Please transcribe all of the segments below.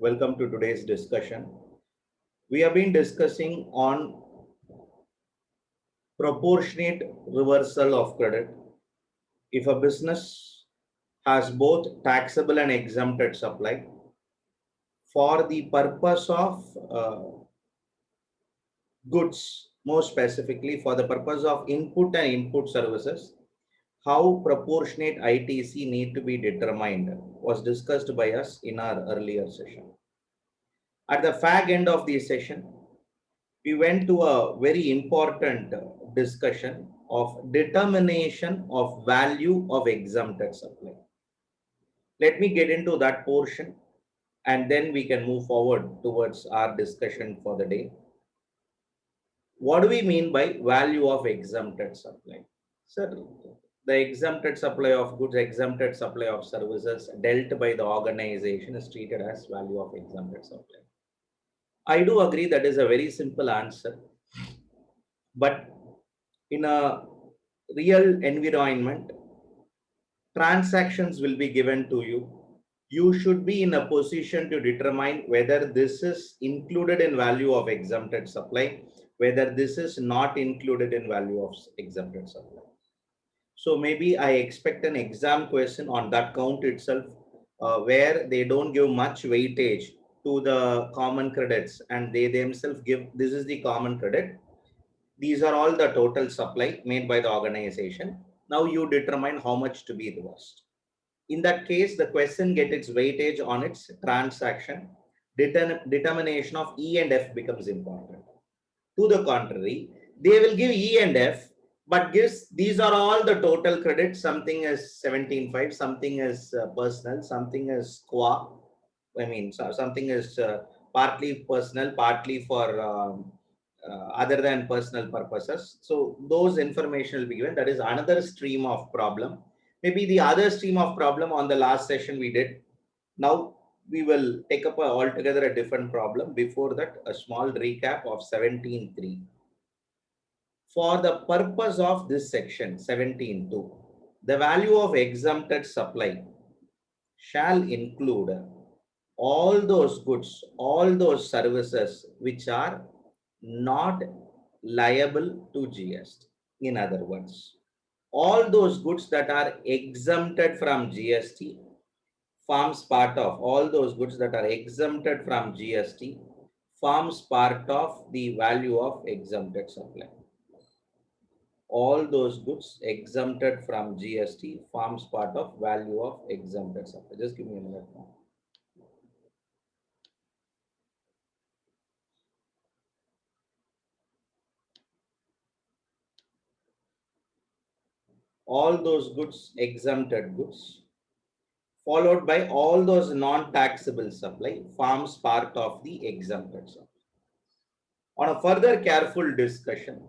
Welcome to today's discussion. We have been discussing on proportionate reversal of credit. If a business has both taxable and exempted supply for the purpose of goods, more specifically for the purpose of input and input services, how proportionate ITC need to be determined was discussed by us in our earlier session. At the fag end of the session, we went to a very important discussion of determination of value of exempted supply. Let me get into that portion and then we can move forward towards our discussion for the day. What do we mean by value of exempted supply? Sir, the exempted supply of goods, exempted supply of services dealt by the organization is treated as value of exempted supply. I do agree that is a very simple answer, but in a real environment, transactions will be given to you. You should be in a position to determine whether this is included in value of exempted supply, whether this is not included in value of exempted supply. So maybe I expect an exam question on that count itself, where they don't give much weightage to the common credits and they themselves give this is the common credit. These are all the total supply made by the organization. Now you determine how much to be reversed. In that case, the question gets its weightage on its transaction. Determination of E and F becomes important. To the contrary, they will give E and F, but gives these are all the total credits. Something is 17.5, something is personal, something is qua. I mean, something is partly personal, partly for other than personal purposes. So those information will be given. That is another stream of problem. Maybe the other stream of problem on the last session we did. Now we will take up altogether a different problem. Before that, a small recap of 17.3. For the purpose of this section 17.2, the value of exempted supply shall include all those goods, all those services which are not liable to GST. In other words, all those goods that are exempted from GST forms part of all those goods that are exempted from GST forms part of the value of exempted supply. All those goods exempted from GST forms part of value of exempted supply. Just give me a minute now. All those goods, exempted goods, followed by all those non-taxable supply forms part of the exempted supply. On a further careful discussion,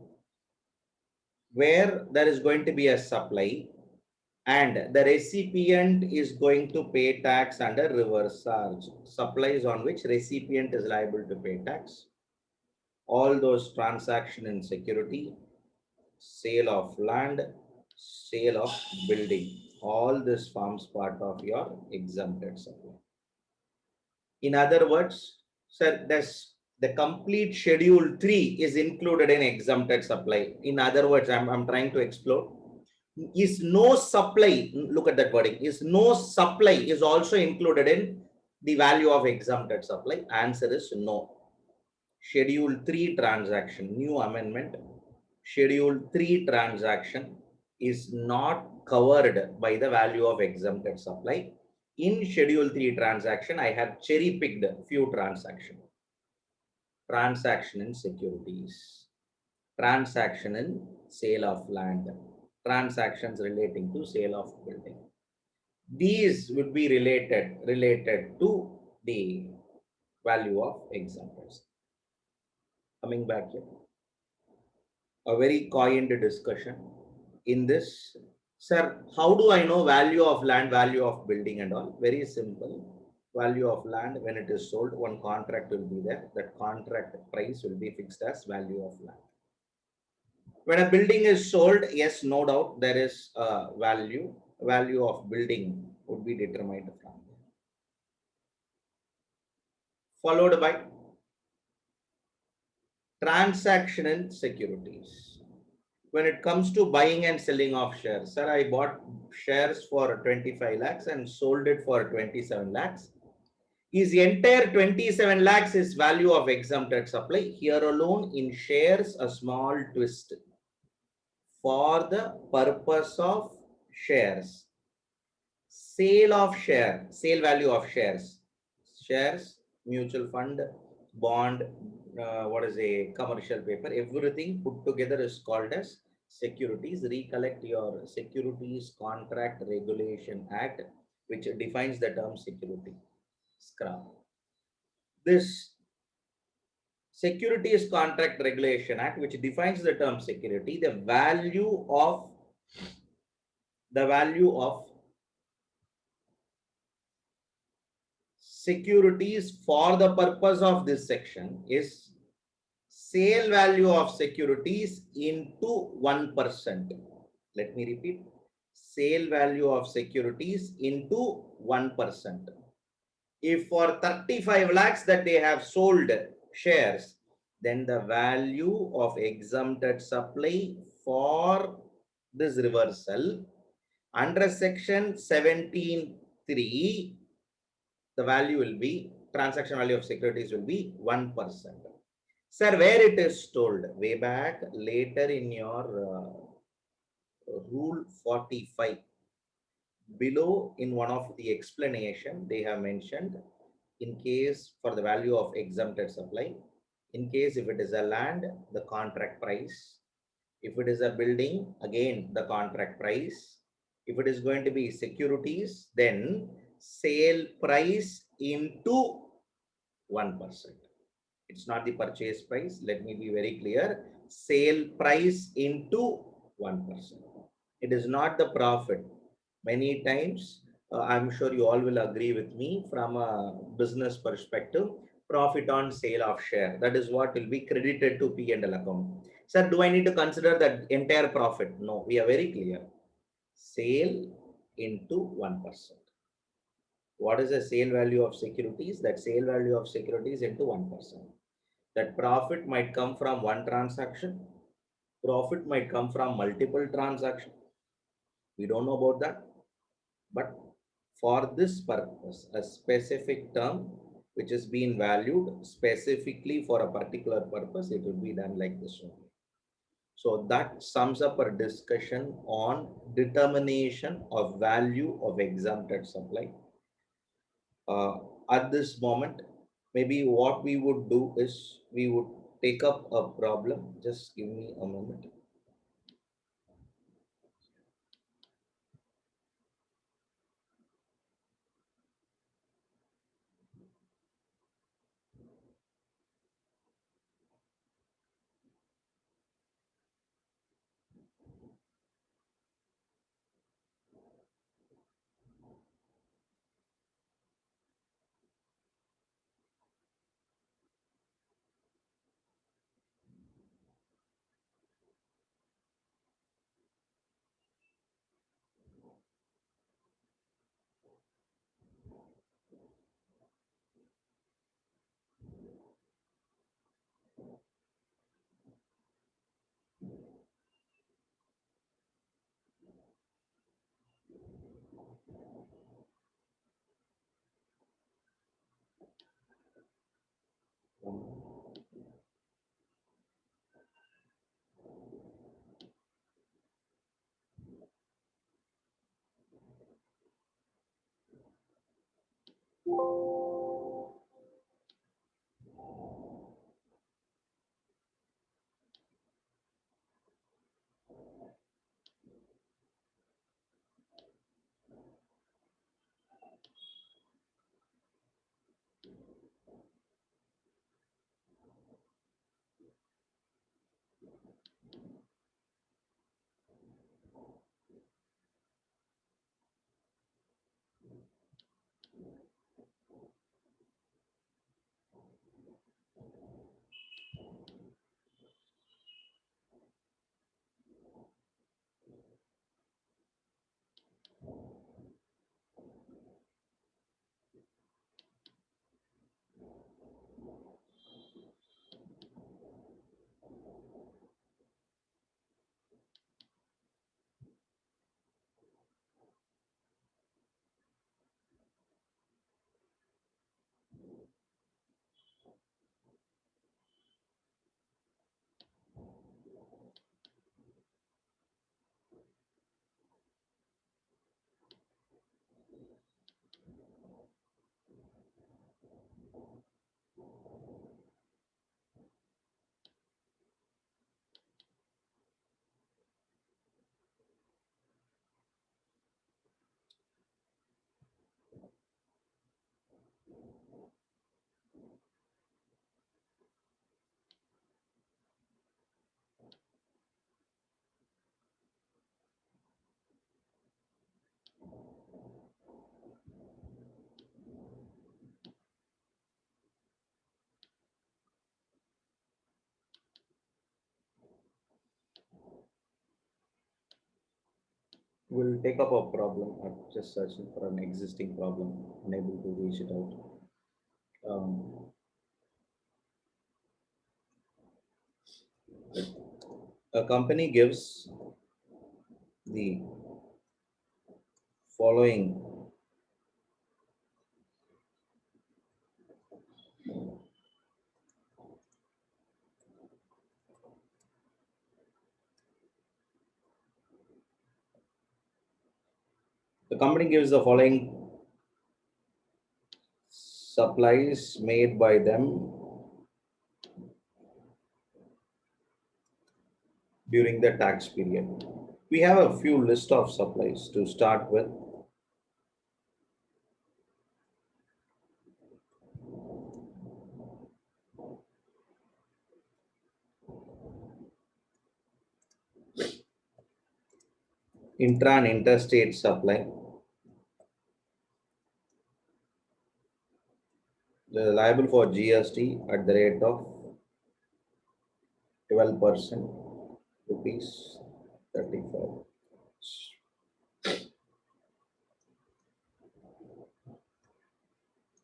where there is going to be a supply and the recipient is going to pay tax under reverse charge, supplies on which recipient is liable to pay tax, all those transaction in security, sale of land, sale of building, all this forms part of your exempted supply. In other words, sir, the complete schedule 3 is included in exempted supply. In other words, I'm trying to explore. Is no supply, look at that wording, is no supply is also included in the value of exempted supply? Answer is no. Schedule 3 transaction, new amendment, Schedule 3 transaction is not covered by the value of exempted supply. In Schedule 3 transaction, I have cherry picked a few transactions. Transaction in securities, transaction in sale of land, transactions relating to sale of building. These would be related to the value of exempted. Coming back here, a very coined discussion in this. Sir, how do I know value of land, value of building and all? Very simple. Value of land, when it is sold, one contract will be there. That contract price will be fixed as value of land. When a building is sold, yes, no doubt there is a value. Value of building would be determined from there. followed by transactional securities. When it comes to buying and selling of shares, sir, I bought shares for 25 lakhs and sold it for 27 lakhs. Is entire 27 lakhs is value of exempted supply. Here alone in shares, a small twist. For the purpose of shares, sale value of shares, mutual fund, bond, what is a commercial paper, everything put together is called as securities. Recollect your Securities Contract Regulation Act, which defines the term security. Scrap. This Securities Contract Regulation Act, which defines the term security, the value of securities for the purpose of this section is sale value of securities into 1%. Let me repeat. Sale value of securities into 1%. If for 35 lakhs that they have sold shares, then the value of exempted supply for this reversal under section 17(3), the value will be, transaction value of securities will be 1%. Sir, where it is told? Way back later in your rule 45. Below in one of the explanation, they have mentioned in case for the value of exempted supply, in case if it is a land, the contract price. If it is a building, again, the contract price. If it is going to be securities, then sale price into 1%. It's not the purchase price. Let me be very clear. Sale price into 1%. It is not the profit. Many times, I'm sure you all will agree with me from a business perspective, profit on sale of share. That is what will be credited to P&L account. Sir, do I need to consider that entire profit? No, we are very clear. Sale into 1%. What is the sale value of securities? That sale value of securities into 1%. That profit might come from one transaction. Profit might come from multiple transactions. We don't know about that. But for this purpose, a specific term which is being valued specifically for a particular purpose, it will be done like this one. So that sums up our discussion on determination of value of exempted supply. At this moment, maybe what we would do is we would take up a problem. Just give me a moment. We'll take up a problem. I'm just searching for an existing problem, unable to reach it out. Um, a company gives the following the company gives the following supplies made by them during the tax period. We have a few list of supplies to start with. Intra and interstate supply. They're liable for GST at the rate of 12%, rupees 35.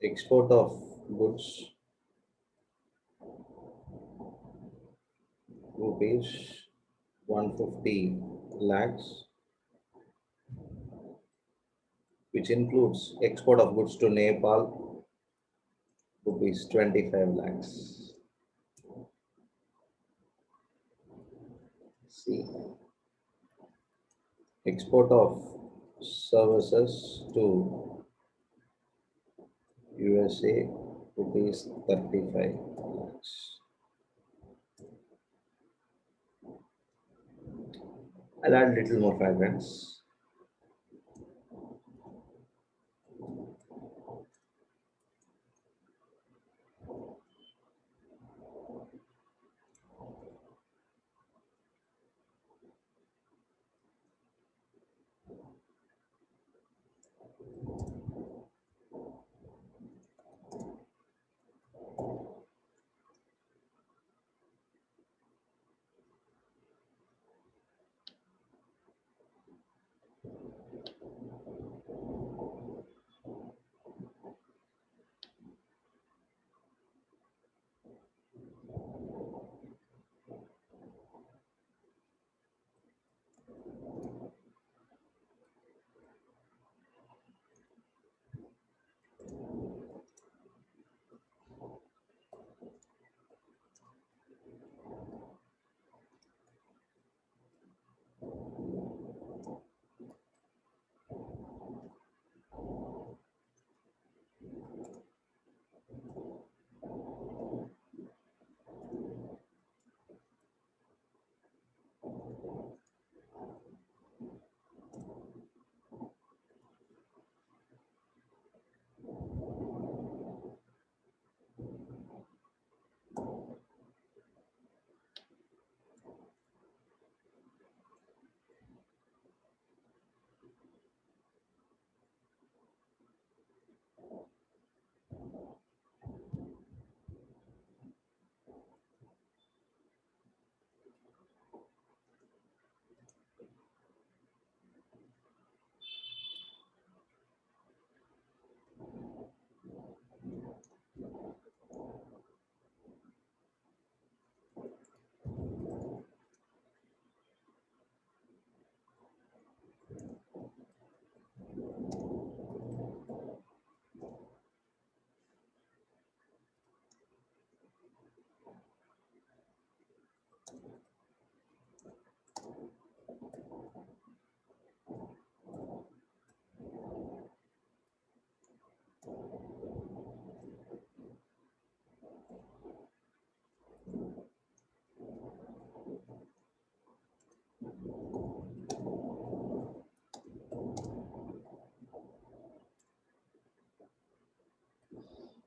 Export of goods, rupees 150 lakhs, which includes export of goods to Nepal, rupees 25 lakhs. See, export of services to USA, rupees 35 lakhs. I'll add little more fragrance.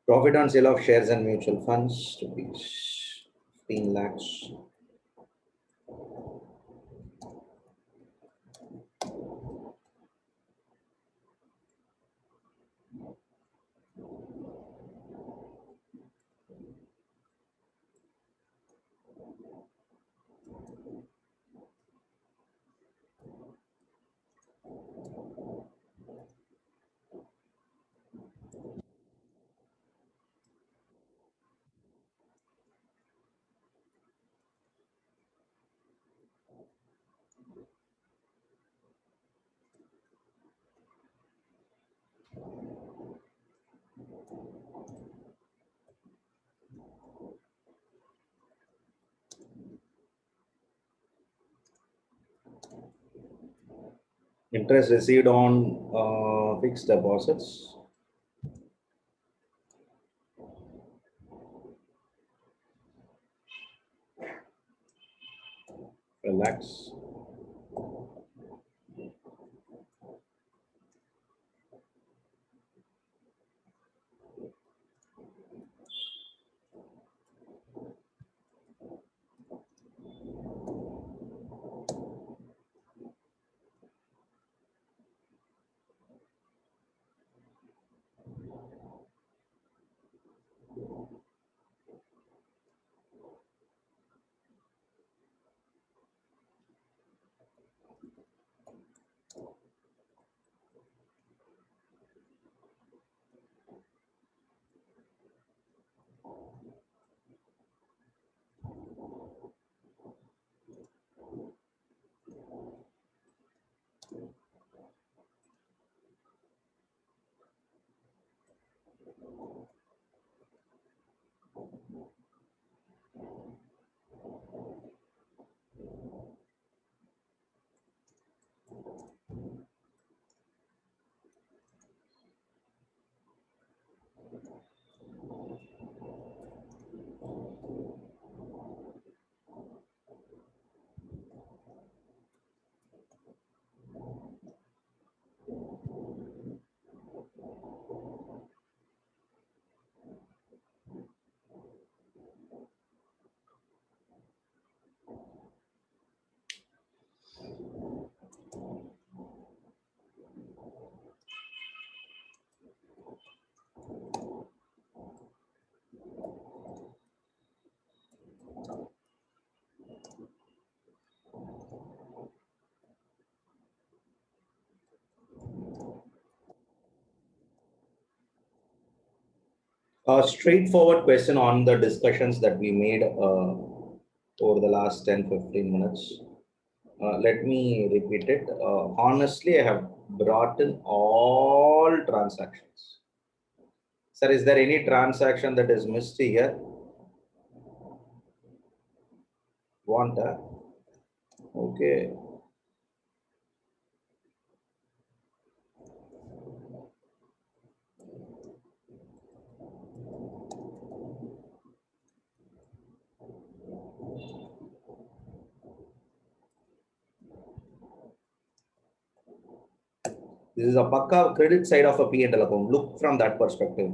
Profit on sale of shares and mutual funds, rupees 15 lakhs. Interest received on fixed deposits. Relax. A straightforward question on the discussions that we made over the last 10-15 minutes. Let me repeat it. Honestly, I have brought in all transactions. Sir, is there any transaction that is missed here? Want that? Okay. This is a pakka credit side of a P&L account. Look from that perspective.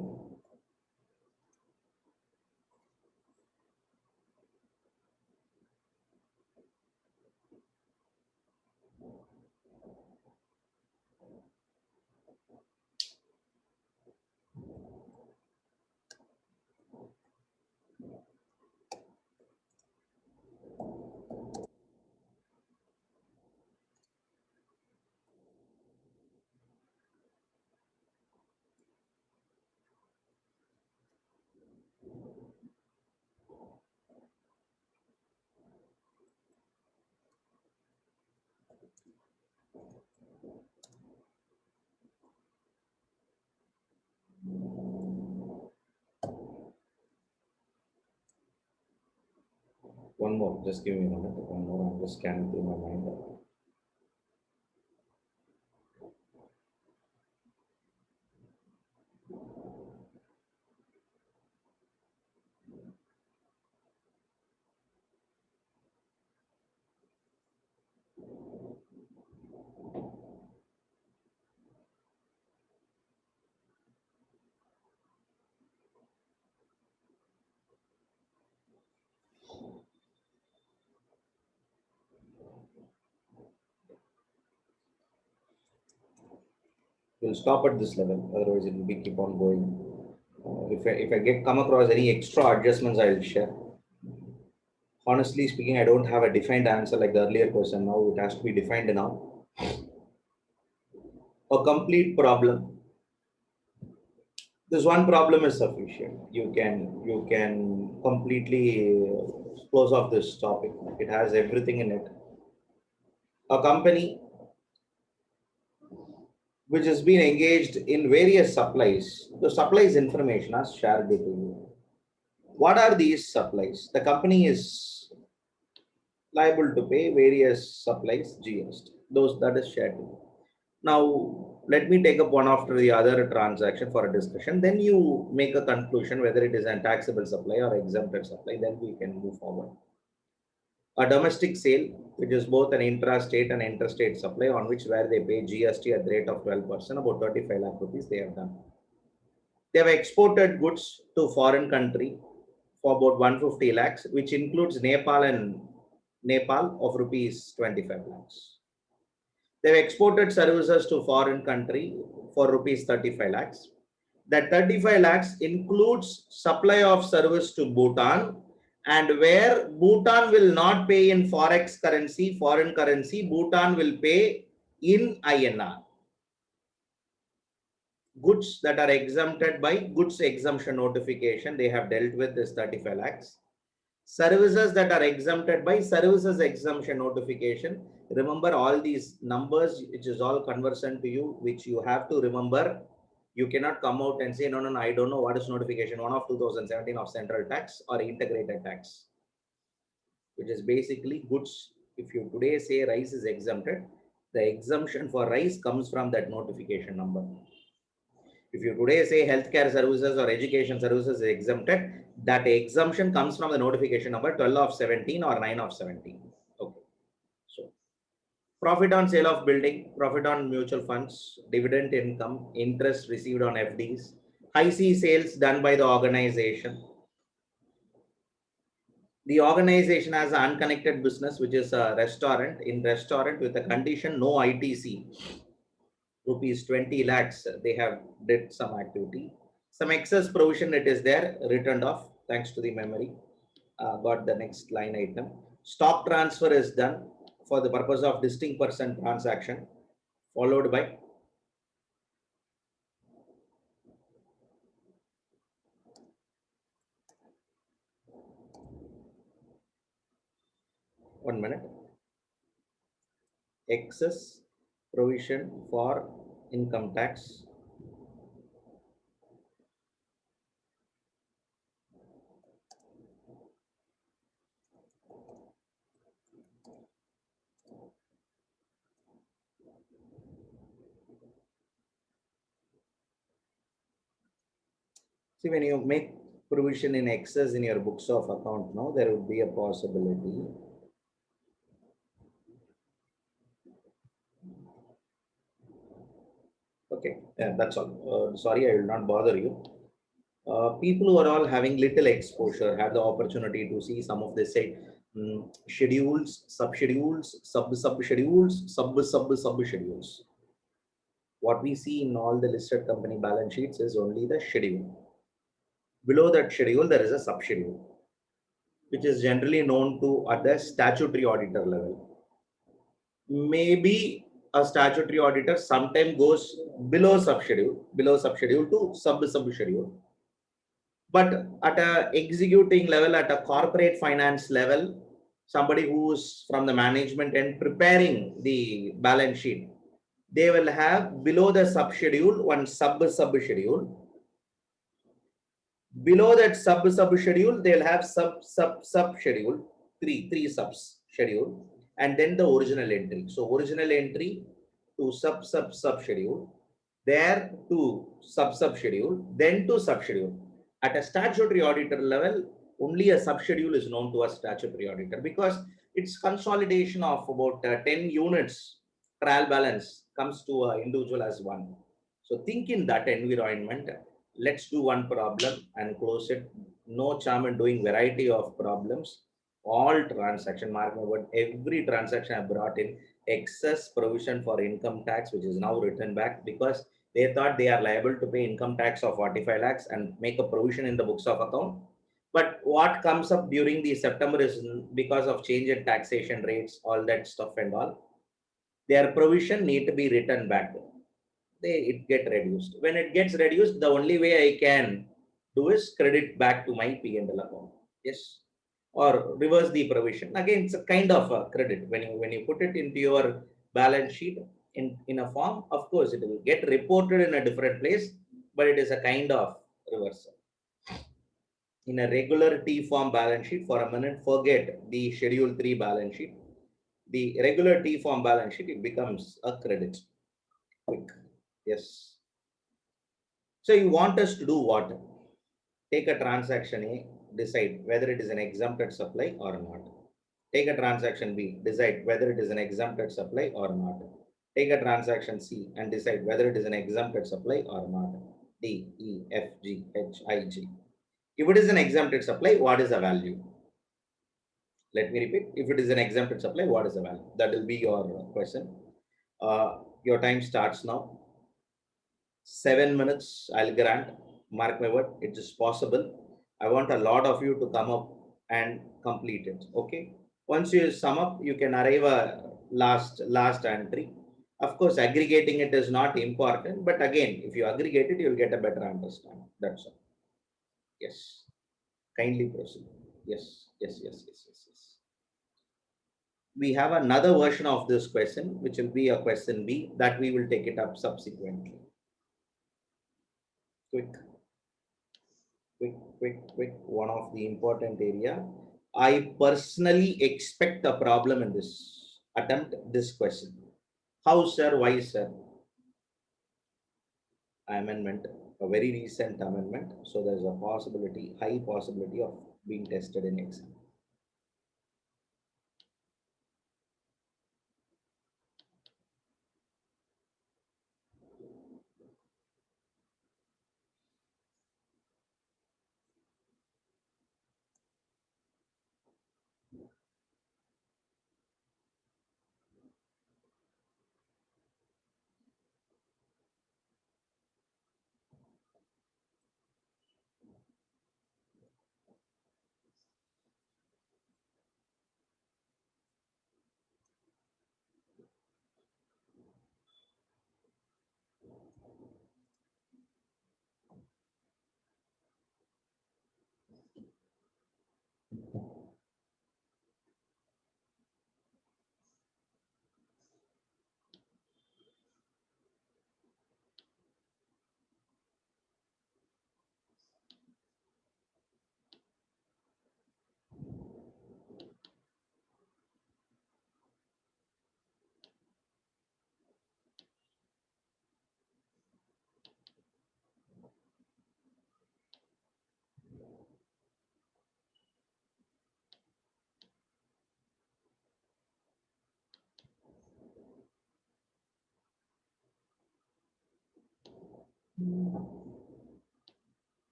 One more, just give me a minute. One more, I'm just scanning through my mind. We'll stop at this level, otherwise it will be keep on going. If I get come across any extra adjustments, I'll share. Honestly speaking, I don't have a defined answer like the earlier question. Now it has to be defined now. A complete problem. This one problem is sufficient. You can completely close off this topic. It has everything in it. A company which has been engaged in various supplies. The supplies information is shared with you. What are these supplies? The company is liable to pay various supplies GST. Those that is shared with you. Now, let me take up one after the other transaction for a discussion. Then you make a conclusion whether it is a taxable supply or exempted supply. Then we can move forward. A domestic sale, which is both an intra-state and interstate supply, on which where they pay GST at the rate of 12%, about 35 lakh rupees they have done. They have exported goods to foreign country for about 150 lakhs, which includes Nepal of rupees 25 lakhs. They have exported services to foreign country for rupees 35 lakhs. That 35 lakhs includes supply of service to Bhutan, and where Bhutan will not pay in forex currency, foreign currency, Bhutan will pay in INR. Goods that are exempted by goods exemption notification, they have dealt with this 35 lakhs. Services that are exempted by services exemption notification. Remember all these numbers, which is all conversant to you, which you have to remember. You cannot come out and say, no, I don't know what is notification 1 of 2017 of central tax or integrated tax, which is basically goods. If you today say rice is exempted, the exemption for rice comes from that notification number. If you today say healthcare services or education services is exempted, that exemption comes from the notification number 12 of 17 or 9 of 17. Okay. So profit on sale of building, profit on mutual funds, dividend income, interest received on FDs, high C sales done by the organization. The organization has an unconnected business, which is a restaurant. In restaurant with a condition no ITC, rupees 20 lakhs, they have did some activity. Some excess provision it is there, returned off thanks to the memory. Got the next line item. Stock transfer is done for the purpose of distinct person transaction, followed by one minute. Excess provision for income tax. See, when you make provision in excess in your books of account, now there would be a possibility. Okay, yeah, that's all. Sorry, I will not bother you. People who are all having little exposure have the opportunity to see some of the say schedules, subschedules, subschedules. What we see in all the listed company balance sheets is only the schedule. Below that schedule, there is a subschedule, which is generally known to at the statutory auditor level. Maybe a statutory auditor sometimes goes below subschedule to subschedule. But at a executing level, at a corporate finance level, somebody who's from the management and preparing the balance sheet, they will have below the subschedule one subschedule. Below that subschedule, they'll have subschedule, three subs schedule, and then the original entry. So original entry to subschedule, there to subschedule, then to subschedule. At a statutory auditor level, only a subschedule is known to a statutory auditor because it's consolidation of about 10 units trial balance comes to an individual as one. So think in that environment. Let's do one problem and close it. No charm in doing variety of problems. All transaction, mark my word, every transaction I brought in excess provision for income tax, which is now written back because they thought they are liable to pay income tax of 45 lakhs and make a provision in the books of account. But what comes up during the September is because of change in taxation rates, all that stuff and all, their provision need to be written back. It get reduced. When it gets reduced, the only way I can do is credit back to my P&L account. Yes. Or reverse the provision. Again, it's a kind of a credit. When you put it into your balance sheet, in a form, of course, it will get reported in a different place, but it is a kind of reversal. In a regular T form balance sheet, for a minute, forget the Schedule 3 balance sheet. The regular T form balance sheet, it becomes a credit. Quick. Yes. So you want us to do what? Take a transaction A, decide whether it is an exempted supply or not. Take a transaction B, decide whether it is an exempted supply or not. Take a transaction C and decide whether it is an exempted supply or not. D, E, F, G, H, I, J. If it is an exempted supply, what is the value? Let me repeat. If it is an exempted supply, what is the value? That will be your question. Your time starts now. 7 minutes, I'll grant. Mark my word, it is possible. I want a lot of you to come up and complete it. Okay. Once you sum up, you can arrive a last entry. Of course, aggregating it is not important, but again, if you aggregate it, you'll get a better understanding. That's all. Yes. Kindly proceed. Yes. Yes. Yes. Yes. Yes. Yes. We have another version of this question, which will be a question B that we will take it up subsequently. Quick. Quick, one of the important area. I personally expect a problem in this attempt, this question. How, sir? Why, sir? Amendment, a very recent amendment. So there's a possibility, high possibility of being tested in exam.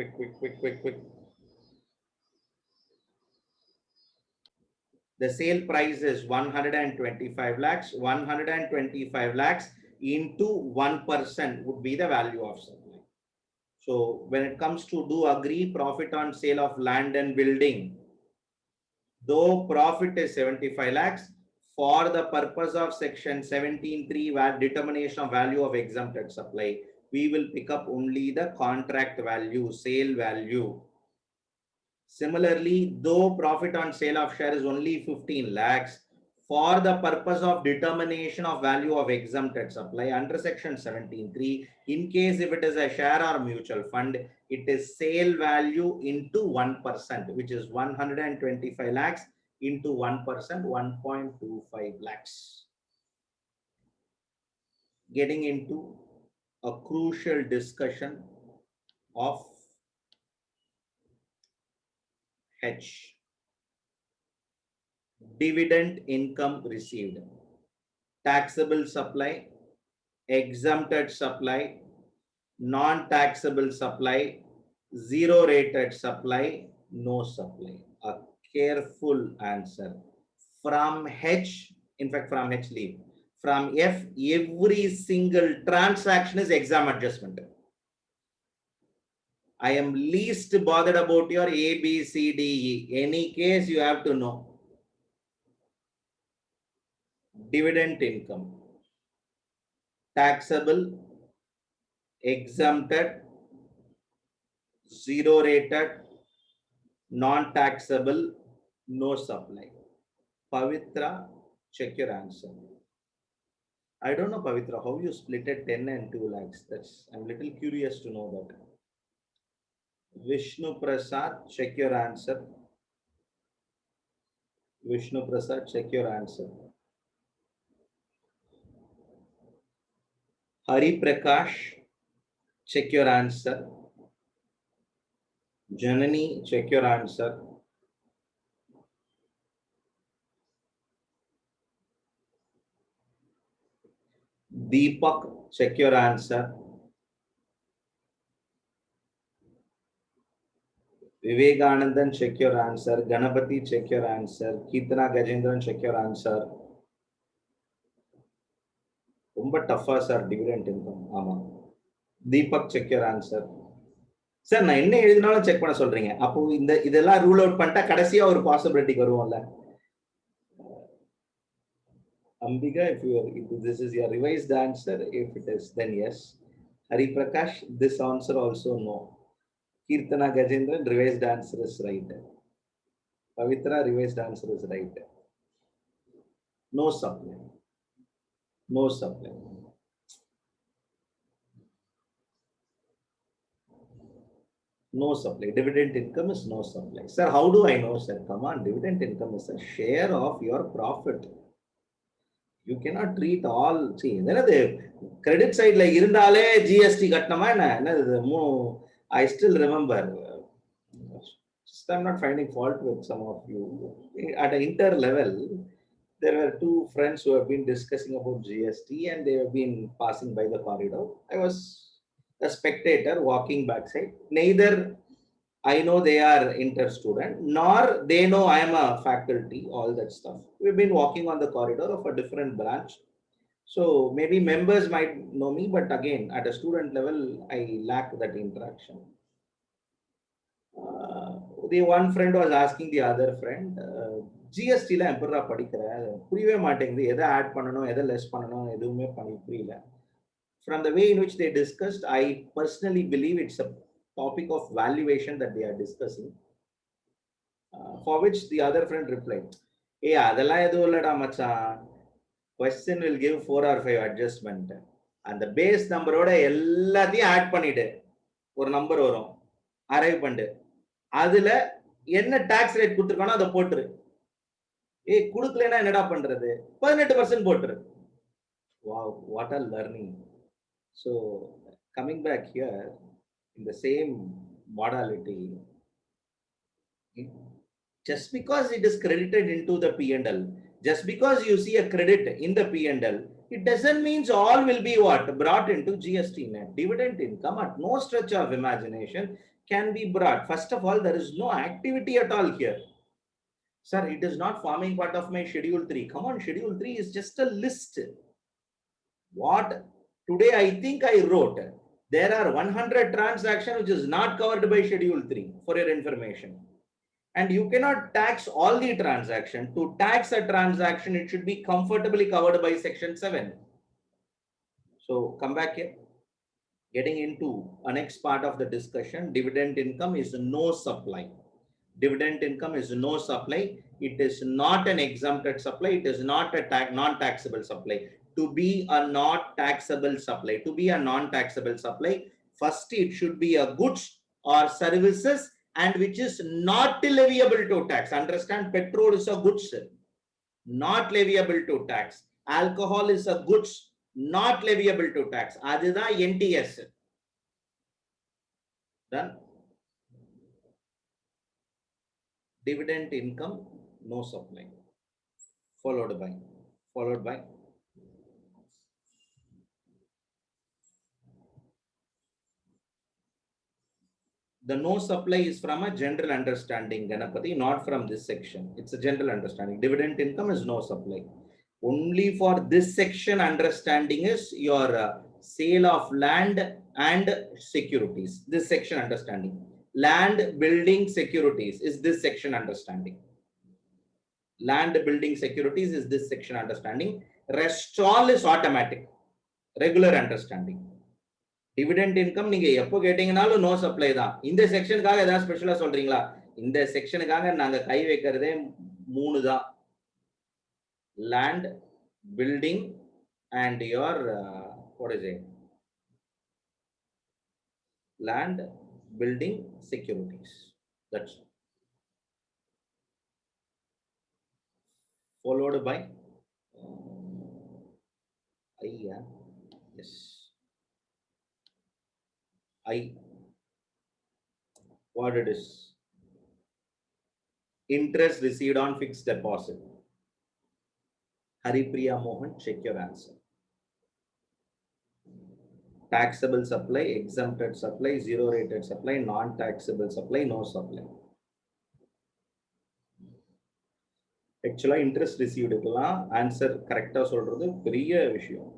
Quick. The sale price is 125 lakhs. 125 lakhs into 1% would be the value of supply. So when it comes to do agree profit on sale of land and building, though profit is 75 lakhs, for the purpose of section 17(3) determination of value of exempted supply, we will pick up only the contract value, sale value. Similarly, though profit on sale of share is only 15 lakhs, for the purpose of determination of value of exempted supply under section 17(3), in case if it is a share or mutual fund, it is sale value into 1%, which is 125 lakhs into 1%, 1.25 lakhs. Getting into a crucial discussion of H, dividend income received, taxable supply, exempted supply, non-taxable supply, zero rated supply, no supply. A careful answer. From H, in fact, from H leave. From F, every single transaction is exam adjustment. I am least bothered about your A, B, C, D, E. Any case you have to know. dividend income, taxable, exempted, zero rated, non-taxable, no supply. Pavitra, check your answer. I don't know, Pavitra, how you split it 10 and 2 lakhs. I'm little curious to know that. Vishnu Prasad, check your answer. Vishnu Prasad, check your answer. Hari Prakash, check your answer. Janani, check your answer. Deepak, check your answer. Vivekanandan, check your answer. Ganapati, check your answer. Keetana Gajendran, check your answer. ரொம்ப டஃபா sir dividend income. ஆமா. Deepak, check your answer. Sir நான் என்ன எழுதினாலும் check பண்ண சொல்றீங்க. அப்போ இதெல்லாம் rule out பண்ணிட்டா கடைசியா ஒரு பாசிபிலிட்டிக்கு வருவோம்ல. Ambika, if this is your revised answer, if it is, then yes. Hari Prakash, this answer also no. Kirtana Gajendran, revised answer is right. Pavitra, revised answer is right. No supply. No supply. No supply. Dividend income is no supply. Sir, how do I know, sir? Come on, dividend income is a share of your profit. You cannot treat all. See, the credit side like irundale GST katnama enna. I still remember. I'm not finding fault with some of you. At an inter level, there were two friends who have been discussing about GST and they have been passing by the corridor. I was a spectator walking backside. Neither I know they are inter student, nor they know I am a faculty, all that stuff. We've been walking on the corridor of a different branch. So maybe members might know me, but again, at a student level, I lack that interaction. The one friend was asking the other friend, GST la எப்பறா படிக்கிற புரியவே மாட்டேங்குது எதை add பண்ணனும் எதை less பண்ணனும் எதுவுமே புரியல. From the way in which they discussed, I personally believe it's a topic of valuation that they are discussing, for which the other friend replied, hey, adella edhu illada macha, question will give 4 or 5 adjustment and the base number oda ellathiyum add பண்ணிடு ஒரு number வரும் arrive பண்ணு அதுல என்ன tax rate கொடுத்திருக்கானோ அத போட்டுரு. ஏய் குடுக்கலனா என்னடா பண்றது? 18% போட்டுரு. Wow, what a learning. So coming back here in the same modality, just because it is credited into the P&L, just because you see a credit in the P&L, it doesn't mean all will be what brought into GST net. Dividend income at no stretch of imagination can be brought. First of all, there is no activity at all here. Sir, it is not forming part of my schedule 3. Come on, schedule 3 is just a list. What today I think I wrote, there are 100 transactions which is not covered by schedule 3 for your information. And you cannot tax all the transaction. To tax a transaction, it should be comfortably covered by section 7. So come back here. Getting into a next part of the discussion, dividend income is no supply. Dividend income is no supply. It is not an exempted supply. It is not a non-taxable supply. To be a not taxable supply, to be a non-taxable supply, first it should be a goods or services and which is not leviable to tax. Understand, petrol is a goods, not leviable to tax. Alcohol is a goods, not leviable to tax. Adida NTS. Done. Dividend income, no supply. Followed by the no supply is from a general understanding, Ganapati, not from this section. It's a general understanding. Dividend income is no supply. Only for this section understanding is your sale of land and securities. This section understanding. Land, building, securities is this section understanding. Land building securities is this section understanding. Rest all is automatic, regular understanding. Dividend income நீங்க எப்போ கேட்டீங்கனாலும் no supply தான். இந்த செக்ஷனுக்காக ஏதாவது ஸ்பெஷலா சொல்றீங்களா? இந்த செக்ஷனுக்காக நாங்க கை வைக்கிறதே 3 தான். Land, building and your what is it? Land, building, securities. That's followed by I. Yes. I. What it is? Interest received on fixed deposit. Haripriya Mohan, check your answer. Taxable supply, exempted supply, zero rated supply, non-taxable supply, no supply. Actually, interest received answer correct சொல்றது பெரிய விஷயம்.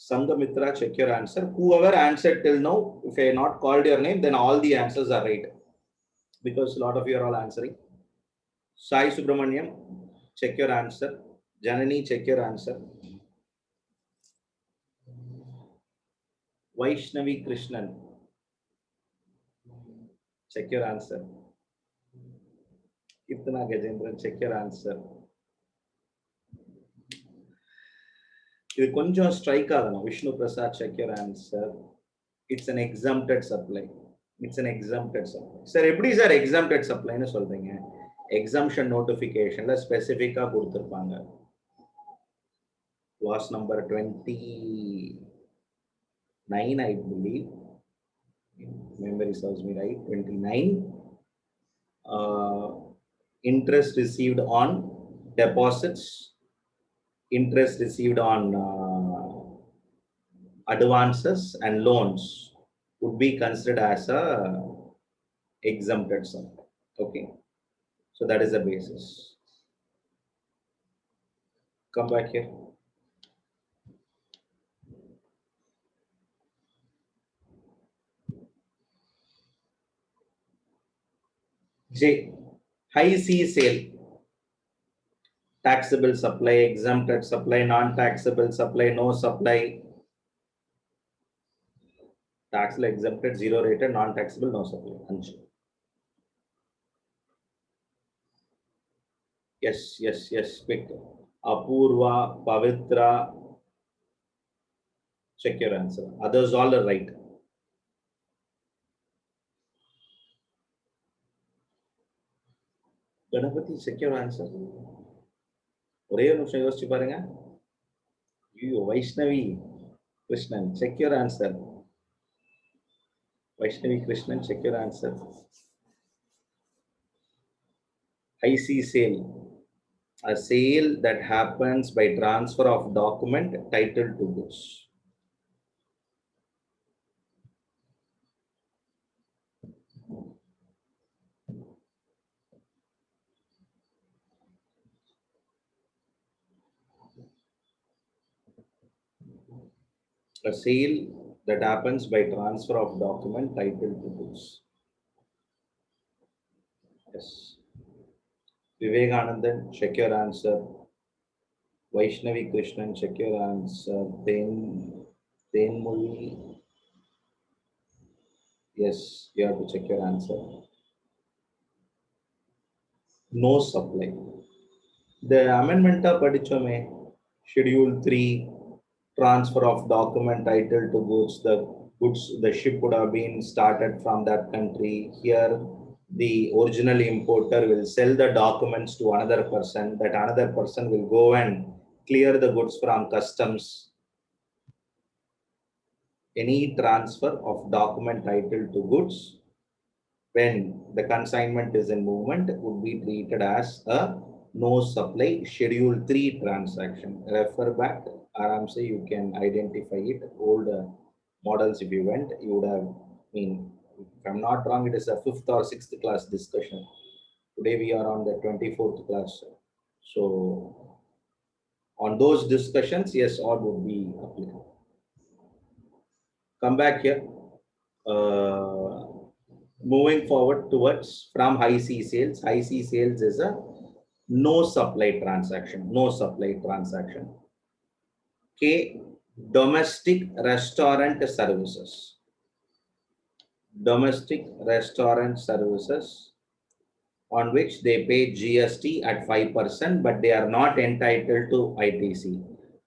Sangamitra, check your answer. Whoever answered till now, if I not called your name, then all the answers are right. Because a lot of you are all answering. Sai Subramaniam, check your answer. Janani, check your answer. Vaishnavi Krishnan, check your answer. Kitna Gajendran, check your answer. இது கொஞ்சம் strike ஆகணும். Vishnu Prasad, check your answer. It's an exempted supply. It's an exempted supply. Sir, எப்படி sir exempted supply னு சொல்றீங்க? Exemption notificationல ஸ்பெசிஃபிக்கா கொடுத்திருப்பாங்க. Clause number 29, I believe. Memory serves me right. 29. Interest received on deposits, interest received on advances and loans would be considered as a exempted supply. Okay, so that is the basis. Come back here. J, high C sale. Taxable supply, exempted supply, non-taxable supply, no supply. Taxable, exempted, zero rated, non-taxable, no supply. Anju. Yes, quick. Apurva, Pavitra, check your answer. Others all are right. Ganapati, check your answer. ஒரே ஒரு நிமிஷம் யோசிச்சு பாருங்க. ஐயோ, Vaishnavi Krishnan, check your answer. Vaishnavi Krishnan, check your answer. IC sale, a sale that happens by transfer of document title to goods. A sale that happens by transfer of document title to goods. Yes. Vivekanandan, check your answer. Vaishnavi Krishnan, check your answer. Tenmuli. Yes, you have to check your answer. No supply. The amendment padichome, Schedule 3, transfer of document title to goods. The ship would have been started from that country. Here, the original importer will sell the documents to another person. That another person will go and clear the goods from customs. Any transfer of document title to goods when the consignment is in movement would be treated as a no supply Schedule 3 transaction. Refer back. Aramse, you can identify it. Old models, if you went, you would have, if I'm not wrong, it is a 5th or 6th class discussion. Today we are on the 24th class. So on those discussions, yes, all would be applicable. Come back here. Moving forward towards from high C sales. High C sales is a No supply transaction. No supply transaction. K. Domestic restaurant services. Domestic restaurant services on which they pay GST at 5%, but they are not entitled to ITC.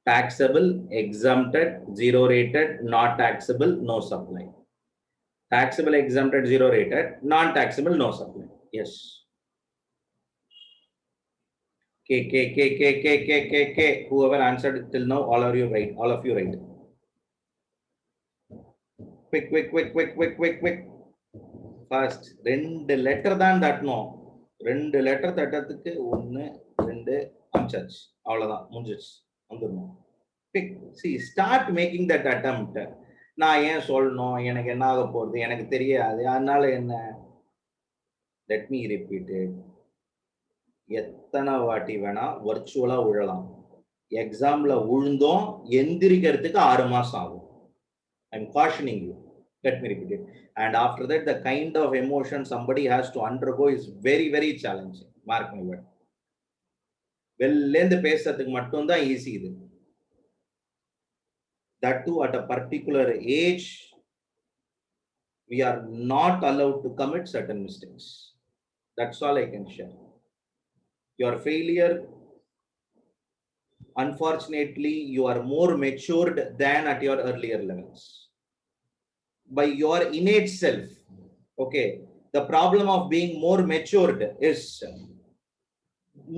Taxable, exempted, zero rated, not taxable, no supply. Taxable, exempted, zero rated, non-taxable, no supply. Yes. K. Whoever answered till now, all of you right. All of you right. Quick. Fast. ரெண்டு letter தான் தட்டணும். ரெண்டு letter தட்டத்துக்கு ஒன்னு ரெண்டு அம்சாச்சு. அவ்வளவுதான் முடிஞ்சிச்சு. வந்துடணும். Quick. See, start making that attempt. நான் ஏன் சொல்லணும், எனக்கு என்ன ஆக போகுது, எனக்கு தெரியாது, அதனால என்ன. Let me repeat it. எத்தனை வாட்டி வேணா வர்ச்சுவலா உழலாம். எக்ஸாம்ல உழுந்தோம் எந்திரிக்கிறதுக்கு 6 மாசம் ஆகும். I'm cautioning you. Let me repeat it. And after that, the kind of emotion somebody has to undergo is very, very challenging. Mark my word. வெளிலேந்து பேசுறதுக்கு மட்டும்தான் ஈஸி இது. That too at a particular age, we are not allowed to commit certain mistakes. That's all I can share. Your failure, unfortunately, you are more matured than at your earlier levels. By your innate self, okay, the problem of being more matured is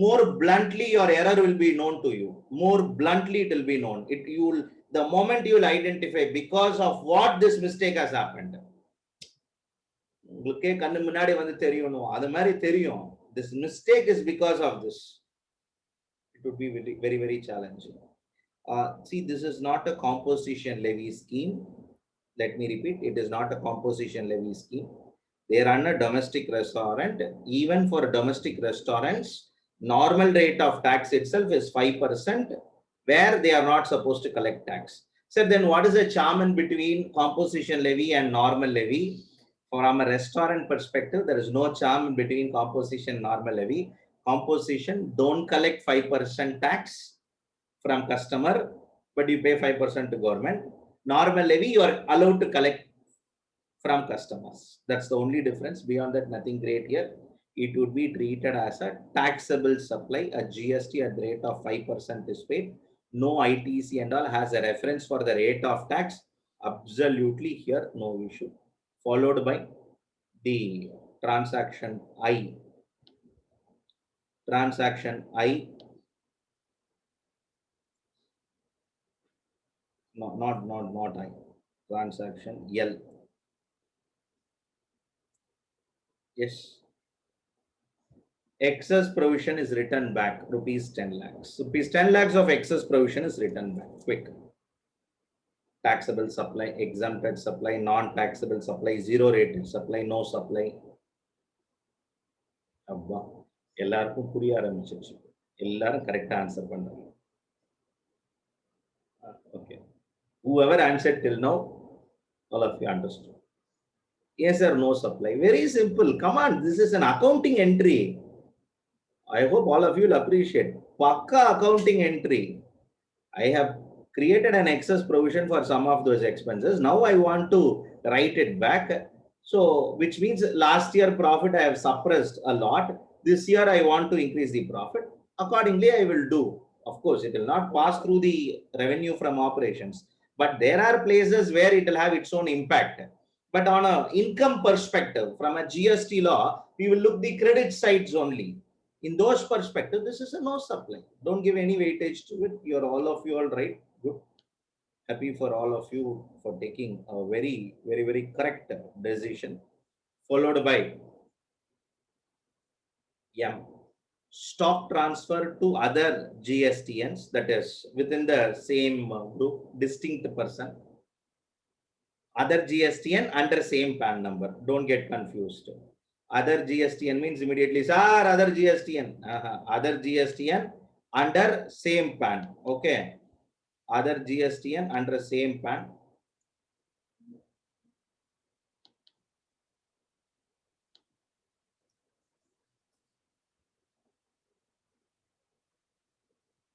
more bluntly your error will be known to you. More bluntly it will be known. The moment you will identify because of what this mistake has happened. உங்களுக்கே கண்ணு முன்னாடி வந்து தெரியணும், அது மாதிரி தெரியும். This mistake is because of this. It would be very, very, very challenging. See, this is not a composition levy scheme. Let me repeat, it is not a composition levy scheme. They run a domestic restaurant. Even for domestic restaurants, normal rate of tax itself is 5%, where they are not supposed to collect tax. So then what is the charm in between composition levy and normal levy? From a restaurant perspective, there is no charm in between composition and normal levy. Composition, don't collect 5% tax from customer, but you pay 5% to government. Normal levy, you are allowed to collect from customers. That's the only difference. Beyond that, nothing great here. It would be treated as a taxable supply. A GST at the rate of 5% is paid. No ITC and all, has a reference for the rate of tax. Absolutely here, no issue. Followed by the transaction I. Transaction I. No, not I. Transaction L. Yes. Excess provision is returned back, rupees 10 lakhs. Rupees 10 lakhs of excess provision is returned back. Quick. Taxable supply, exempted supply, non-taxable supply, zero rated supply, no supply. Abba. எல்லாருக்கும் புரிய ஆரம்பிச்சிருச்சு. எல்லாரும் கரெக்டா answer பண்றாங்க. Okay. Whoever answered till now, all of you understood. Yes or no supply. Very simple. Come on, this is an accounting entry. I hope all of you will appreciate. Pakka accounting entry. I have created an excess provision for some of those expenses. Now I want to write it back. So, which means last year profit I have suppressed a lot. This year I want to increase the profit. Accordingly, I will do. Of course, it will not pass through the revenue from operations, but there are places where it will have its own impact. But on an income perspective, from a GST law, we will look the credit sides only. In those perspectives, this is a no supply. Don't give any weightage to it. You're all of you all right. Good. Happy for all of you for taking a very, very, very correct decision. Followed by M. Stock transfer to other GSTNs, that is within the same group, distinct person. Other GSTN under same PAN number. Don't get confused. Other GSTN means immediately, sir, other GSTN. Other GSTN under same PAN. Okay. Other GSTN under same PAN.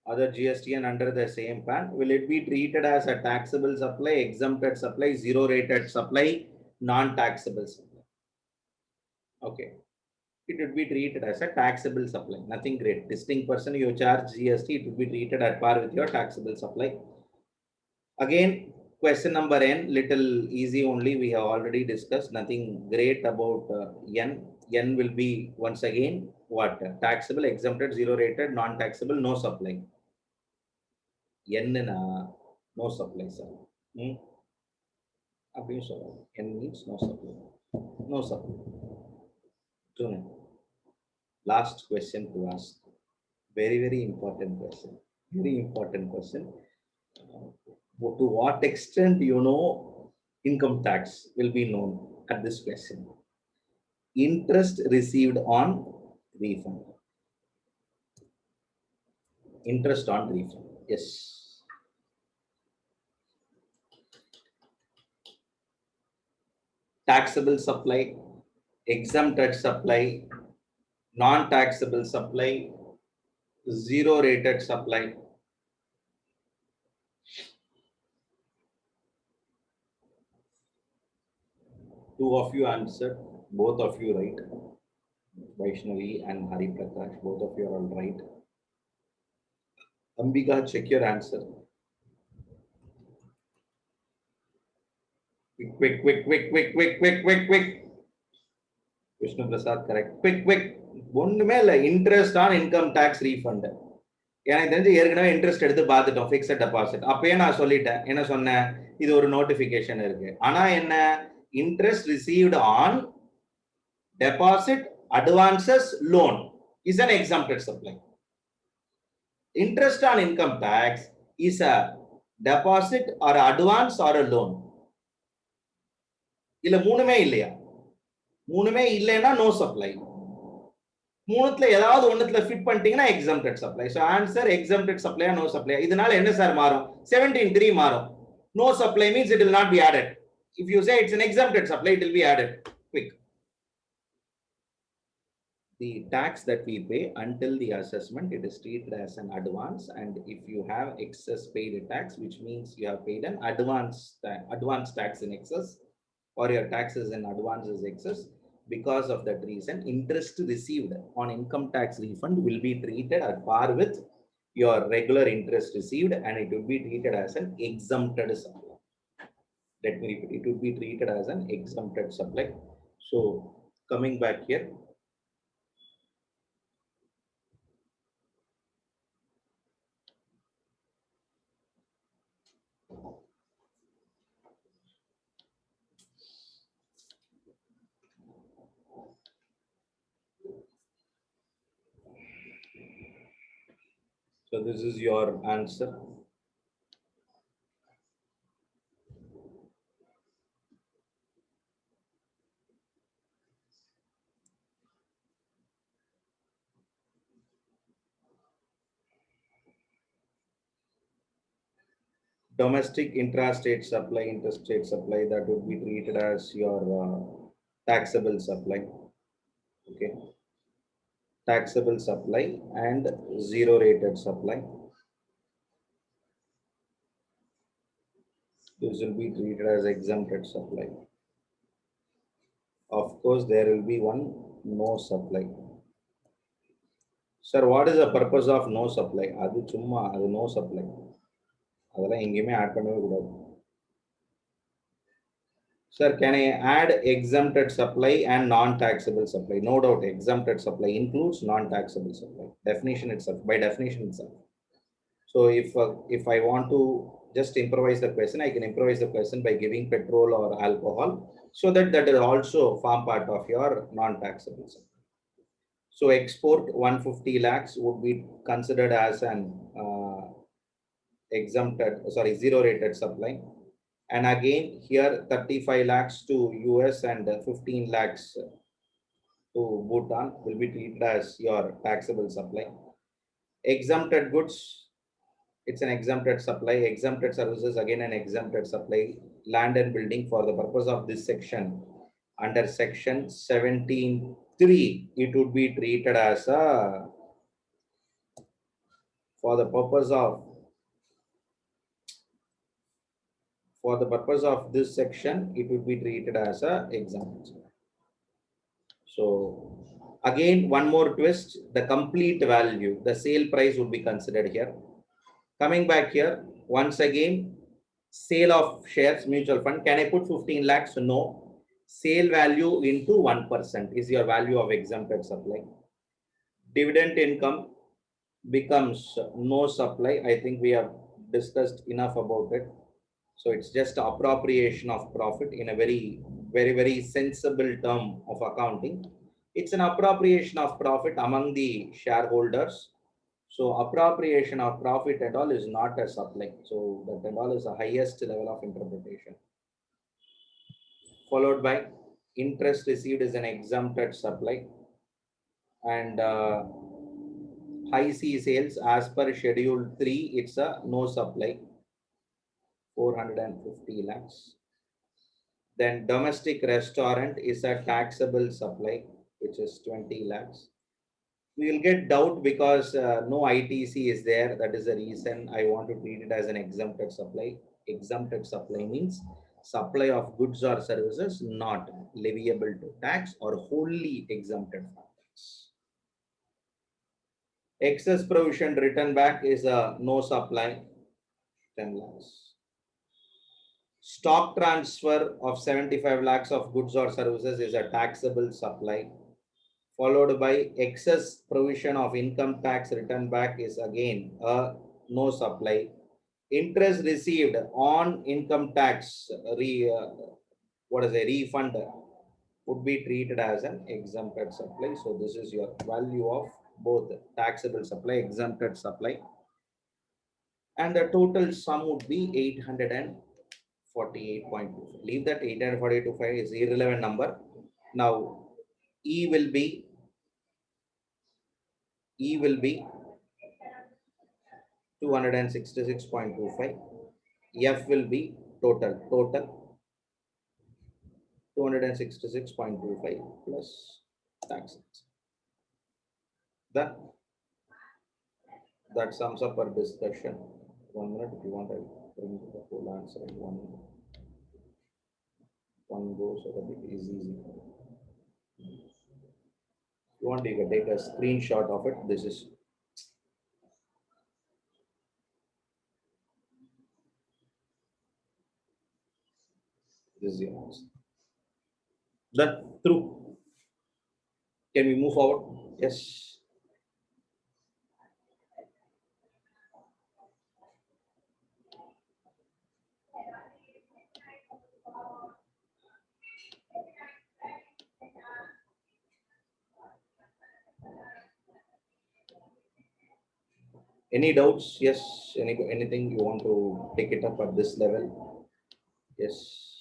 other GST and under the same PAN, will it be treated as a taxable supply, exempted supply, zero rated supply, non-taxable supply? Okay. It would be treated as a taxable supply. Nothing great. Distinct person, you charge GST, it would be treated at par with your taxable supply. Again, question number N, little easy only. We have already discussed. Nothing great about N. N will be once again what? Taxable, exempted, zero rated, non-taxable, no supply. N no supply, sir. N means no supply. No supply. Last question to ask. Very, very important question. Very important question. To what extent income tax will be known at this question? Interest received on refund. Interest on refund. Yes. Taxable supply, exempted supply, non-taxable supply, zero rated supply. Two of you answered, both of you right. Vaishnavi and Hari Prakash, both of you are all right. Ambika, check your answer. Quick. Vishnu Prasad, correct. Quick. ஒண்ணுமே இல்ல, interest on income tax refund. எனக்கு தெரிஞ்சு ஏற்கனவே interest எடுத்து பார்த்துட்டோம், fixed deposit. அப்பயே நான் சொல்லிட்டேன், என்ன சொன்னேன், இது ஒரு நோட்டிபிகேஷன் இருக்கு. ஆனா என்ன, interest received on deposit, advances, loan is an exempted supply. Interest on income tax is a deposit or advance or a loan. இல்ல மூணுமே இல்லையா? மூணுமே இல்லைன்னா நோ சப்ளை. மூணுத்துல ஏதாவது ஒண்ணுத்துல ஃபிட் பண்ணிட்டீங்கன்னா exempted supply. So answer exempted supply or no supply. இதனால என்ன சார் மாறும்? 17(3) மாறும். No supply means it will not be added. If you say it's an exempted supply, it will be added. Quick. The tax that we pay until the assessment, it is treated as an advance, and if you have excess paid tax, which means you have paid an advance tax in excess, or your taxes in advance is excess, because of that reason, interest received on income tax refund will be treated at par with your regular interest received, and it will be treated as an exempted supply. Let me repeat, it will be treated as an exempted supply. So coming back here, so this is your answer. Domestic intrastate supply, interstate supply, that would be treated as your taxable supply. Okay. Taxable supply and zero rated supply. This will be treated as exempted supply. Of course, there will be one no supply. Sir, what is the purpose of no supply? அது சும்மா, அது no supply. அதெல்லாம் எங்கேயுமே add பண்ணவே கூடாது. Sir, can I add exempted supply and non-taxable supply? No doubt, exempted supply includes non-taxable supply. Definition itself, by definition itself. So if I want to just improvise the question, I can improvise the question by giving petrol or alcohol, so that will also form part of your non-taxable supply. So export 150 lakhs would be considered as an zero rated supply. And again, here 35 lakhs to US and 15 lakhs to Bhutan will be treated as your taxable supply. Exempted goods, it's an exempted supply. Exempted services, again an exempted supply. Land and building, for the purpose of this section, under section 17(3), it would be treated as a For the purpose of this section, it would be treated as a exempt. So again, one more twist, the complete value, the sale price would be considered here. Coming back here, once again, sale of shares, mutual fund. Can I put 15 lakhs? No. Sale value into 1% is your value of exempted supply. Dividend income becomes no supply. I think we have discussed enough about it. So it's just appropriation of profit in a very sensible term of accounting. It's an appropriation of profit among the shareholders. So appropriation of profit and all is not a supply. So that and all is the highest level of interpretation. Followed by interest received is an exempted supply. And high C sales as per schedule 3, it's a no supply, 450 lakhs. Then domestic restaurant is a taxable supply, which is 20 lakhs. We will get doubt because no ITC is there. That is the reason I want to treat it as an exempted supply. Exempted supply means supply of goods or services not leviable to tax or wholly exempted from tax. Excess provision written back is a no supply, 10 lakhs. Stock transfer of 75 lakhs of goods or services is a taxable supply, followed by excess provision of income tax return back is again a no supply. Interest received on income tax refund would be treated as an exempted supply. So this is your value of both taxable supply, exempted supply, and the total sum would be 848.25. Leave that 848.25 is irrelevant number. Now E will be 266.25. F will be total 266.25 plus taxes. That sums up our discussion. 1 minute if you want, I bring the whole answer in one go so that it is easy. If you want, you can take a screenshot of it. This is your answer. That through. Can we move forward? Yes. Any doubts? Yes. Anything you want to take it up at this level? Yes.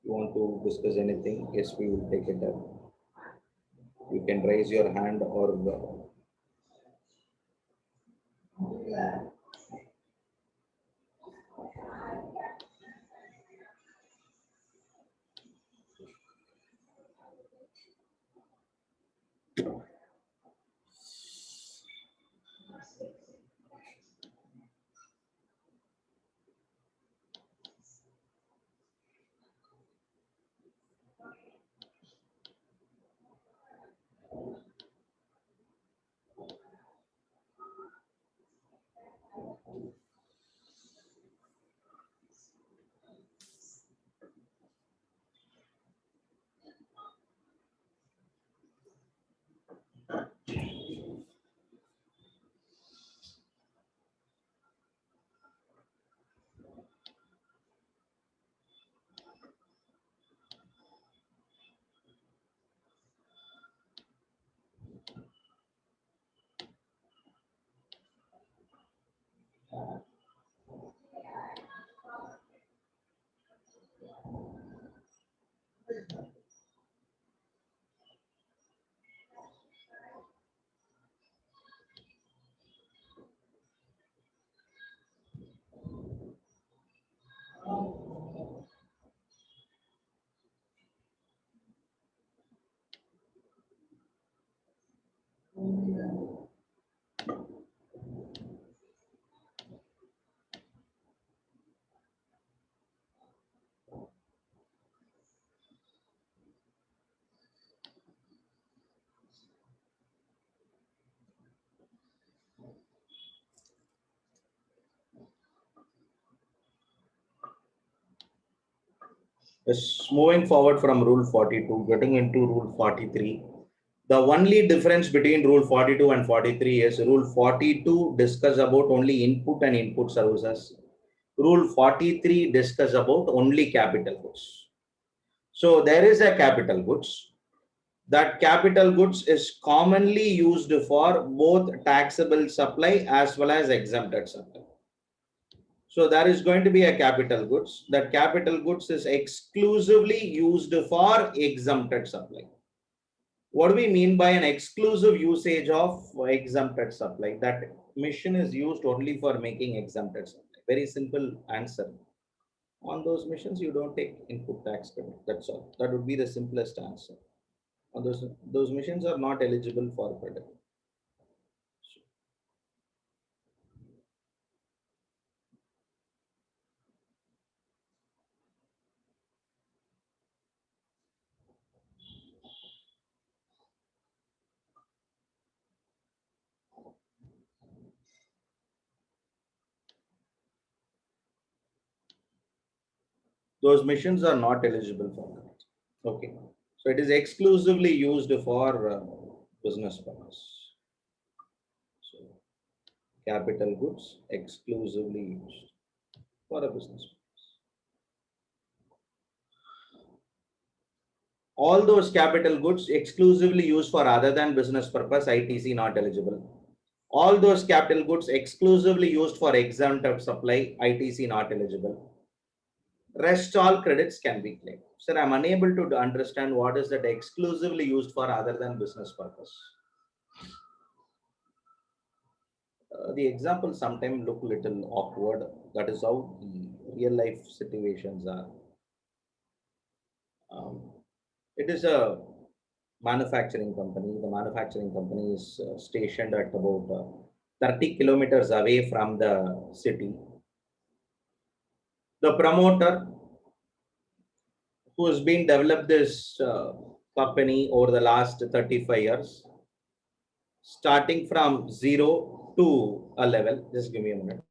You want to discuss anything? Yes, we will take it up. You can raise your hand or Yes, moving forward from Rule 42, getting into Rule 43. The only difference between Rule 42 and 43 is Rule 42 discuss about only input and input services. Rule 43 discuss about only capital goods. So there is a capital goods. That capital goods is commonly used for both taxable supply as well as exempted supply. So there is going to be a capital goods. That capital goods is exclusively used for exempted supply. What do we mean by an exclusive usage of exempted supply? That machine is used only for making exempted supply. Very simple answer. On those machines, you don't take input tax credit. That's all. That would be the simplest answer. On those machines are not eligible for credit. Those machines are not eligible for credit. Okay. So it is exclusively used for business purpose. So capital goods exclusively used for a business purpose. All those capital goods exclusively used for other than business purpose, ITC not eligible. All those capital goods exclusively used for exempted supply, ITC not eligible. Rest all credits can be claimed. Sir, I'm unable to understand what is that exclusively used for other than business purpose. The examples sometimes look little awkward. That is how the real life situations are. Um, it is a manufacturing company. The manufacturing company is stationed at about 30 kilometers away from the city. The promoter who has been developed this company over the last 35 years, starting from zero to a level. Just give me a minute.